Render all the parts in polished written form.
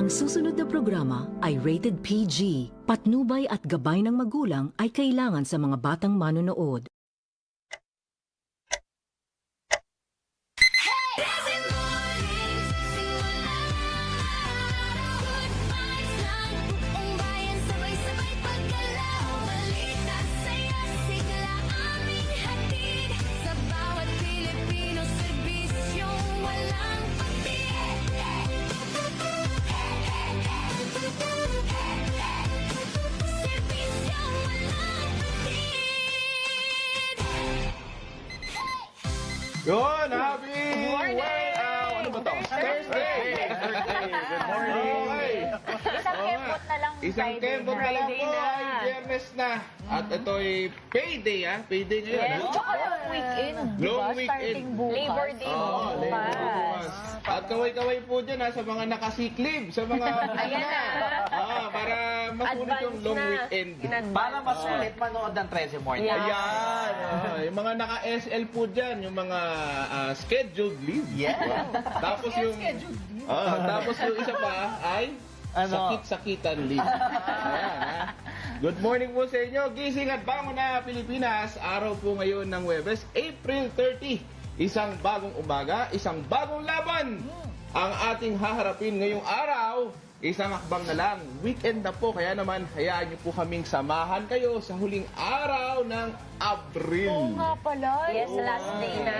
Ang susunod na programa ay rated PG. Patnubay at gabay ng magulang ay kailangan sa mga batang manonood. Yun, happy! morning! Ano ba to? Thursday! Good morning! Okay. Isang kembot na lang. Isang kembot na lang po ay Biyernes na. At ito ay payday, ha? Payday ngayon, Yes, ha? tsaka long weekend. Long diba? weekend. Starting bukas. Labor Day Oo, Labor Day bukas. At kaway-kaway po dyan, ha? Sa mga nakasiklib, sa mga... Ayan na. Para masulit yung long weekend. Para masulit manood ng 13 morning. Yeah. Ayan. Yung mga naka-SL po dyan, yung mga scheduled leave. Yeah. Tapos yung... tapos yung isa pa ay sakit-sakitan leave. Ayan, ha? Good morning po sa inyo. Gising at bangon na Pilipinas. Araw po ngayon ng Huwebes, April 30. Isang bagong umaga, isang bagong laban. Ang ating haharapin ngayong araw, isang akbang na lang. Weekend na po, kaya naman hayaan niyo po kaming samahan kayo sa huling araw ng Abril. Oo nga pala. Yes, last day na.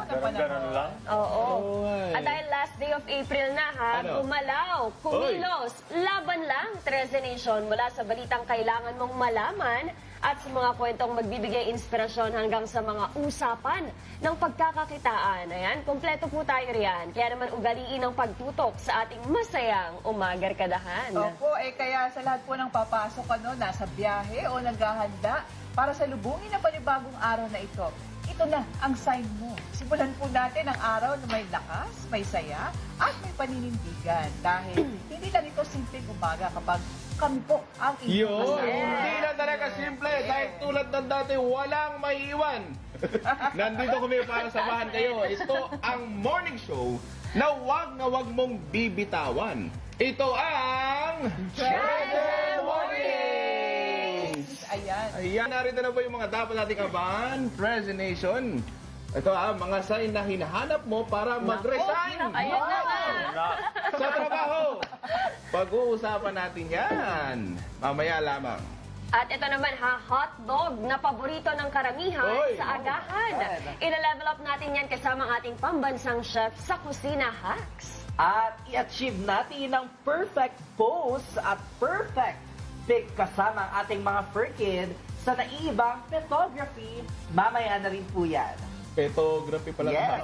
Ganun lang? Oo. Ay. At dahil last day of April na ha, Ano? gumalaw, kumilos, laban lang, 13 Nation mula sa balitang kailangan mong malaman at sa mga kwentong magbibigay inspirasyon hanggang sa mga usapan ng pagkakakitaan. Ayan, kompleto po tayo riyan. Kaya naman ugaliin ang pagtutok sa ating masayang umagarkadahan. Opo, kaya sa lahat po ng papasok, nasa biyahe o naghahanda para sa lubungin ng panibagong araw na ito. Ito na ang sign mo. Simulan po natin ang araw na may lakas, may saya, at may paninindigan. Dahil hindi lang ito simpleng umaga kapag kami po ang Yun, kasama. hindi na talaga simple. Dahil tulad ng dati, walang maiiwan. Nandito kami para samahan kayo. Ito ang morning show na wag mong bibitawan. Ito ang... Treasure Mornings! Ayan. Ayan, narito na po yung mga dapat nating abangan. Presentation. Ito mga sign na hinahanap mo para mag-resign. Ayan na nga. Sa trabaho. Pag-uusapan natin yan. Mamaya lamang. At ito naman ha, hotdog na paborito ng karamihan Oy. sa agahan. Ila-level up natin yan kasama ang ating pambansang chef sa Kusina Hacks. At i-achieve natin ang perfect pose at perfect pic kasama ang ating mga fur kid sa naiibang photography. Mamaya na rin po yan. Photography pala. Yes.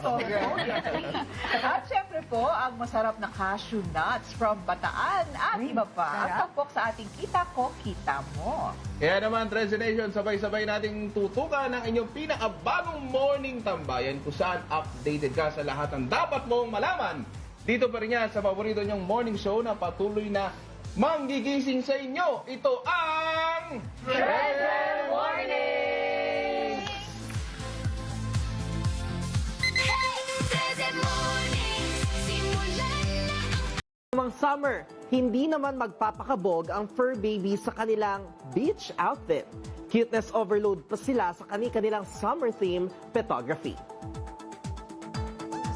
At syempre po, ang masarap na cashew nuts from Bataan at iba pa. Ang tampok sa ating kita ko, kita mo. Kaya naman, Treasure Nation, sabay-sabay nating tutukan ang inyong pinakabagong morning tambayan kung saan updated ka sa lahat ng dapat mong malaman. Dito pa rin yan sa paborito niyong morning show na patuloy na manggigising sa inyo. Ito ang... Treasure Morning! Namang summer, hindi naman magpapakabog ang fur baby sa kanilang beach outfit. Cuteness overload pa sila sa kanilang summer theme photography.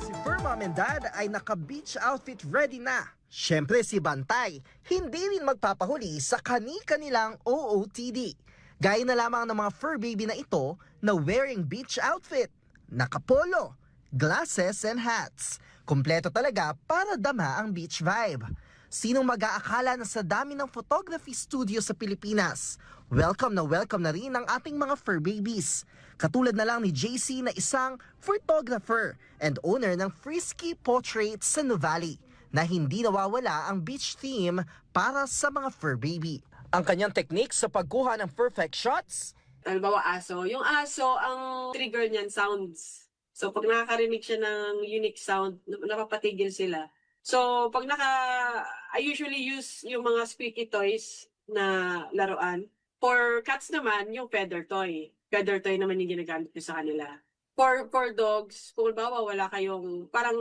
Si Fur Mom and Dad ay naka-beach outfit ready na. Siyempre si Bantay, hindi rin magpapahuli sa kanilang OOTD. Gaya na lamang ng mga fur baby na ito na wearing beach outfit, nakapolo, glasses and hats. Kompleto talaga para dama ang beach vibe. Sinong mag-aakala na sa dami ng photography studio sa Pilipinas, welcome na rin ang ating mga fur babies. Katulad na lang ni JC na isang photographer and owner ng Frisky Portraits sa Nuvali na hindi nawawala ang beach theme para sa mga fur baby. Ang kanyang technique sa pagkuha ng perfect shots, halimbawa aso. Yung aso, ang trigger niyan, sounds. So, pag nakakarinig siya ng unique sound, napapatigil sila. So, I usually use yung mga squeaky toys na laruan. For cats naman, yung feather toy. Feather toy naman yung ginagamit ko sa kanila. for dogs, kung bawa wala kayong, parang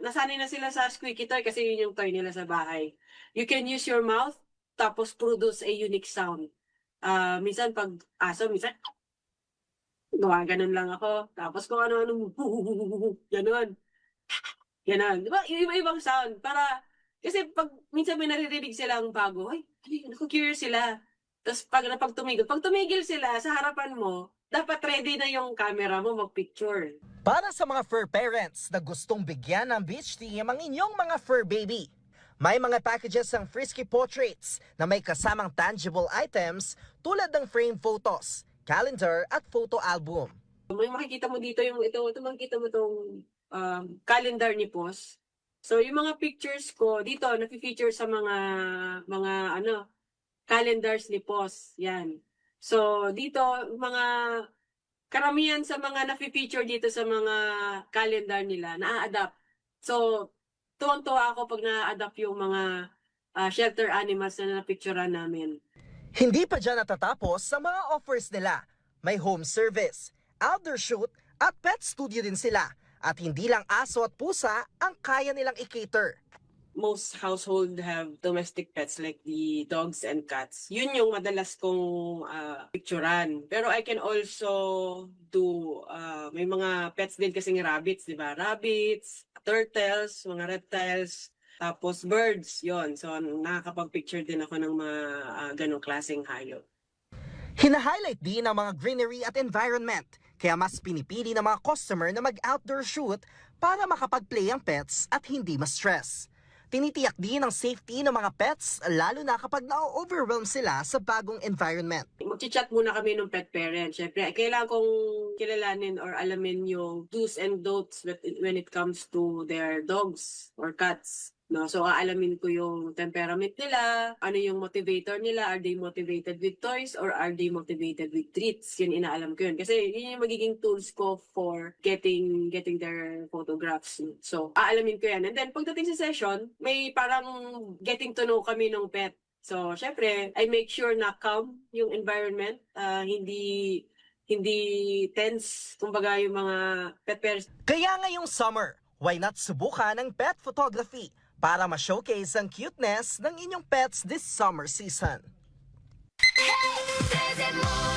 nasanay na sila sa squeaky toy kasi yun yung toy nila sa bahay. You can use your mouth, tapos produce a unique sound. Minsan pag aso, minsan, ganun lang ako. Tapos kung ano-ano, ganun. Ganun. Di ba? Iba-ibang sound. Kasi pag minsan may naririnig silang bago, ay, naku-curious sila. Tapos pag tumigil sila sa harapan mo, dapat ready na yung camera mo mag-picture. Para sa mga fur parents na gustong bigyan ng beach theme ang inyong mga fur baby, may mga packages ng Frisky Portraits na may kasamang tangible items tulad ng frame photos, calendar at photo album. May makikita mo dito makikita mo itong calendar ni Pos. So yung mga pictures ko dito nafi-feature sa mga calendars ni Pos. Yan. So dito mga karamihan sa mga nafi-feature dito sa mga calendar nila na-adapt. So tuwang-tuwa ako pag na-adapt yung mga shelter animals na napicturean namin. Hindi pa dyan natatapos sa mga offers nila. May home service, outdoor shoot at pet studio din sila. At hindi lang aso at pusa ang kaya nilang i-cater. Most household have domestic pets like the dogs and cats. Yun yung madalas kong picturean. Pero I can also do, may mga pets din kasing rabbits, di ba? Rabbits, turtles, mga reptiles, tapos birds, yon. So nakakapag-picture din ako ng mga ganong klaseng hayop. Hina-highlight din ang mga greenery at environment. Kaya mas pinipili ng mga customer na mag-outdoor shoot para makapag-play ang pets at hindi ma-stress. Tinitiyak din ang safety ng mga pets lalo na kapag na-overwhelm sila sa bagong environment. Mag-chat muna kami ng pet parent. Siyempre, kailangan kong kilalanin or alamin yung do's and don'ts when it comes to their dogs or cats. No, so aalamin ko yung temperament nila, ano yung motivator nila, are they motivated with toys or are they motivated with treats? Yun inaalam ko yun. Kasi yun yung magiging tools ko for getting their photographs. So aalamin ko yan. And then pagdating sa session, may parang getting to know kami ng pet. So syempre, I make sure na calm yung environment, hindi tense, kumbaga yung mga pet parents. Kaya ngayong summer, why not subukan ang pet photography para ma-showcase ang cuteness ng inyong pets this summer season. Hey, there's more.